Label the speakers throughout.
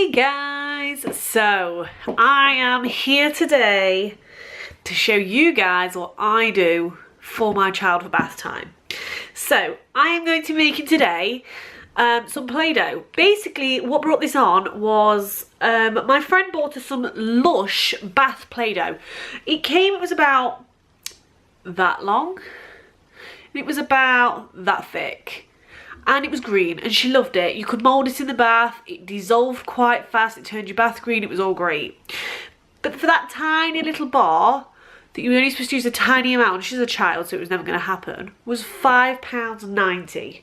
Speaker 1: Hey guys, so I am here today to show you guys what I do for my child for bath time. So I am going to be making today some Play-Doh. Basically what brought this on was my friend bought us some Lush bath Play-Doh. It was about that long and it was about that thick. And it was green and she loved it. You could mould it in the bath, it dissolved quite fast, it turned your bath green, it was all great. But for that tiny little bar, that you were only supposed to use a tiny amount, she's a child so it was never going to happen, was £5.90.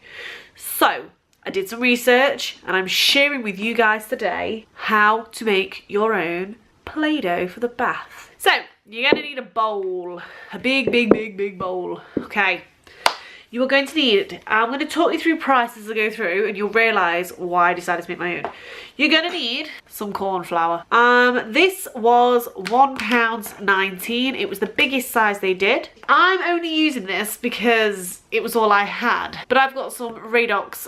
Speaker 1: So I did some research and I'm sharing with you guys today how to make your own Play-Doh for the bath. So you're going to need a bowl, a big bowl, okay. You are going to need, I'm going to talk you through prices as I go through and you'll realise why I decided to make my own. You're going to need some corn flour. This was £1.19. It was the biggest size they did. I'm only using this because it was all I had. But I've got some Radox,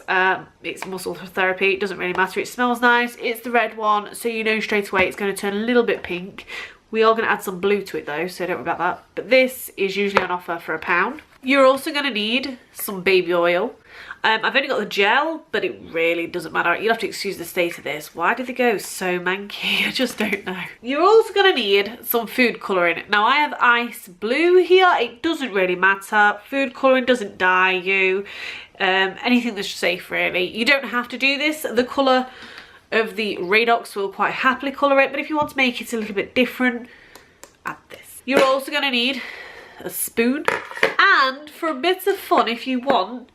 Speaker 1: it's muscle therapy, it doesn't really matter, it smells nice. It's the red one, so you know straight away it's going to turn a little bit pink. We are going to add some blue to it though, so don't worry about that. But this is usually on offer for £1. You're also going to need some baby oil. I've only got the gel, but it really doesn't matter. You'll have to excuse the state of this. Why did they go so manky? I just don't know. You're also going to need some food colouring. Now I have ice blue here. It doesn't really matter. Food colouring doesn't dye you. Anything that's safe really. You don't have to do this. The colour of the Radox will quite happily colour it, but if you want to make it a little bit different, add this. You're also going to need a spoon, and for a bit of fun, if you want,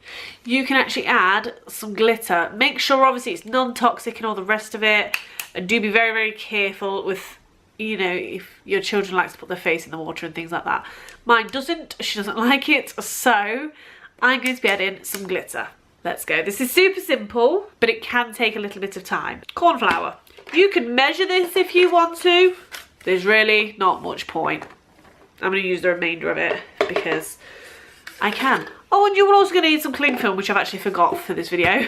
Speaker 1: you can actually add some glitter. Make sure obviously it's non-toxic and all the rest of it, and do be very careful with, you know, if your children like to put their face in the water and things like that. Mine doesn't, she doesn't like it, so I'm going to be adding some glitter. Let's go. This is super simple, but it can take a little bit of time. Corn flour. You can measure this if you want to. There's really not much point. I'm going to use the remainder of it because I can. Oh, and you're also going to need some cling film, which I've actually forgot for this video,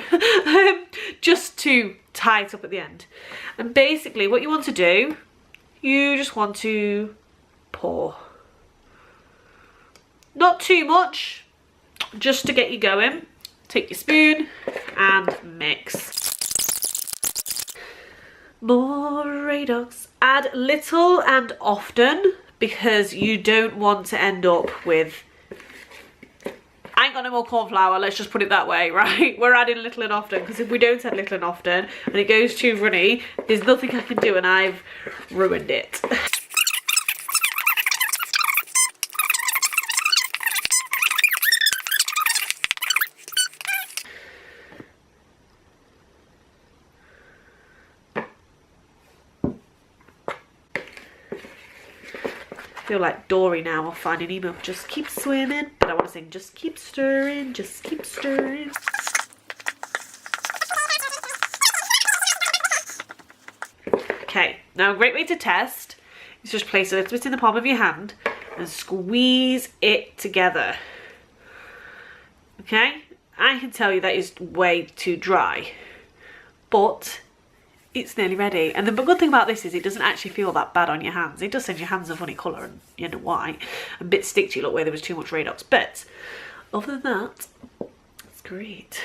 Speaker 1: just to tie it up at the end. And basically what you want to do, you just want to pour. Not too much, just to get you going. Take your spoon and mix. More Radox. Add little and often because you don't want to end up with, I ain't got no more corn flour, let's just put it that way, right? We're adding little and often because if we don't add little and often and it goes too runny, there's nothing I can do and I've ruined it. I feel like Dory now off Finding Nemo. Just keep swimming, but I want to sing just keep stirring, just keep stirring. Okay, now a great way to test is just place a little bit in the palm of your hand and squeeze it together. Okay, I can tell you that is way too dry, but it's nearly ready. And the good thing about this is it doesn't actually feel that bad on your hands. It does send your hands a funny colour and you end up white and bits stick to you, look where there was too much Radox, but other than that, it's great.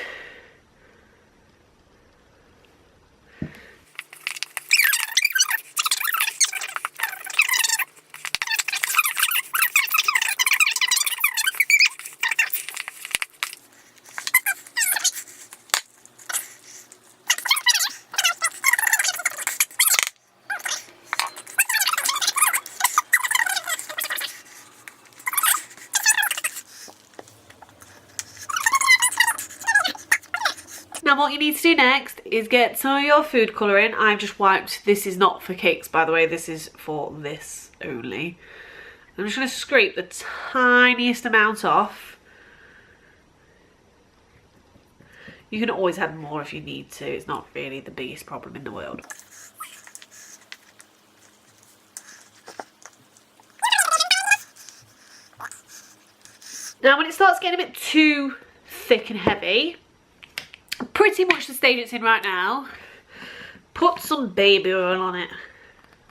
Speaker 1: Now what you need to do next is get some of your food colouring. I've just wiped, this is not for cakes by the way, this is for this only. I'm just going to scrape the tiniest amount off. You can always add more if you need to, it's not really the biggest problem in the world. Now when it starts getting a bit too thick and heavy, pretty much the stage it's in right now, put some baby oil on it.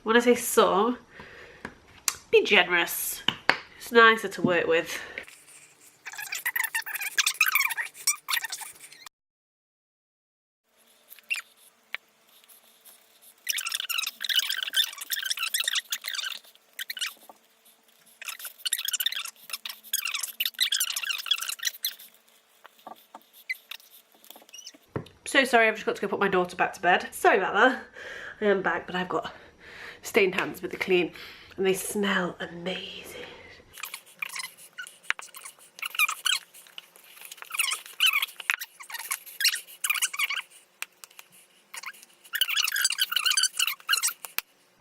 Speaker 1: When I say some, be generous. It's nicer to work with. So sorry, I've just got to go put my daughter back to bed. Sorry about that. I am back, but I've got stained hands with the clean and they smell amazing.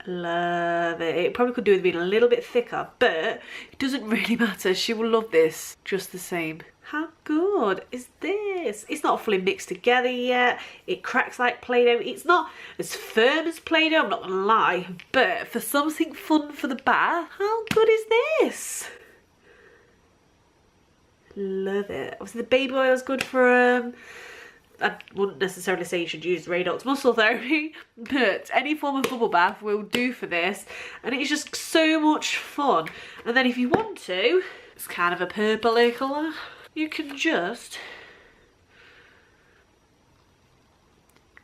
Speaker 1: Love it. It probably could do with being a little bit thicker, but it doesn't really matter. She will love this just the same. How good is this? It's not fully mixed together yet. It cracks like Play-Doh. It's not as firm as Play-Doh, I'm not gonna lie, but for something fun for the bath, how good is this? Love it. Obviously the baby oil is good for I wouldn't necessarily say you should use Radox muscle therapy, but any form of bubble bath will do for this, and it's just so much fun. And then if you want to, it's kind of a purple colour, you can just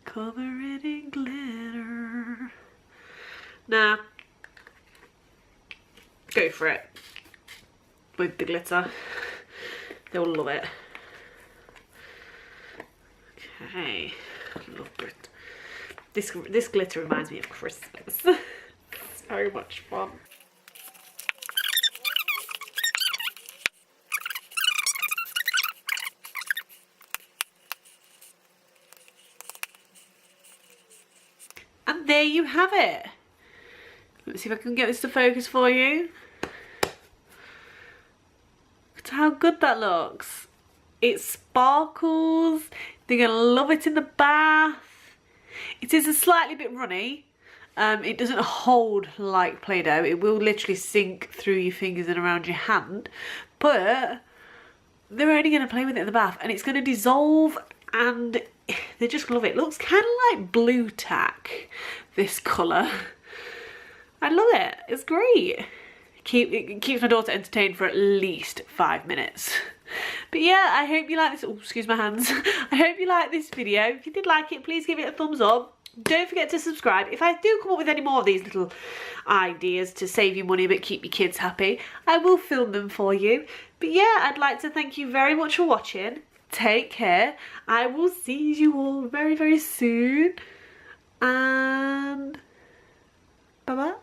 Speaker 1: cover it in glitter. Now, go for it with the glitter. They'll love it. Okay, love grit. This glitter reminds me of Christmas. It's very much fun. And there you have it. Let's see if I can get this to focus for you. Look at how good that looks. It sparkles. They're gonna love it in the bath. It is a slightly bit runny. It doesn't hold like Play-Doh. It will literally sink through your fingers and around your hand. But they're only gonna play with it in the bath and it's gonna dissolve and they just love it. It looks kind of like blue tack, this colour. I love it. It's great. It keeps my daughter entertained for at least 5 minutes. But yeah, I hope you like this. Oh, excuse my hands. I hope you like this video. If you did like it, please give it a thumbs up. Don't forget to subscribe. If I do come up with any more of these little ideas to save you money but keep your kids happy, I will film them for you. But yeah, I'd like to thank you very much for watching. Take care. I will see you all very, very soon. And bye-bye.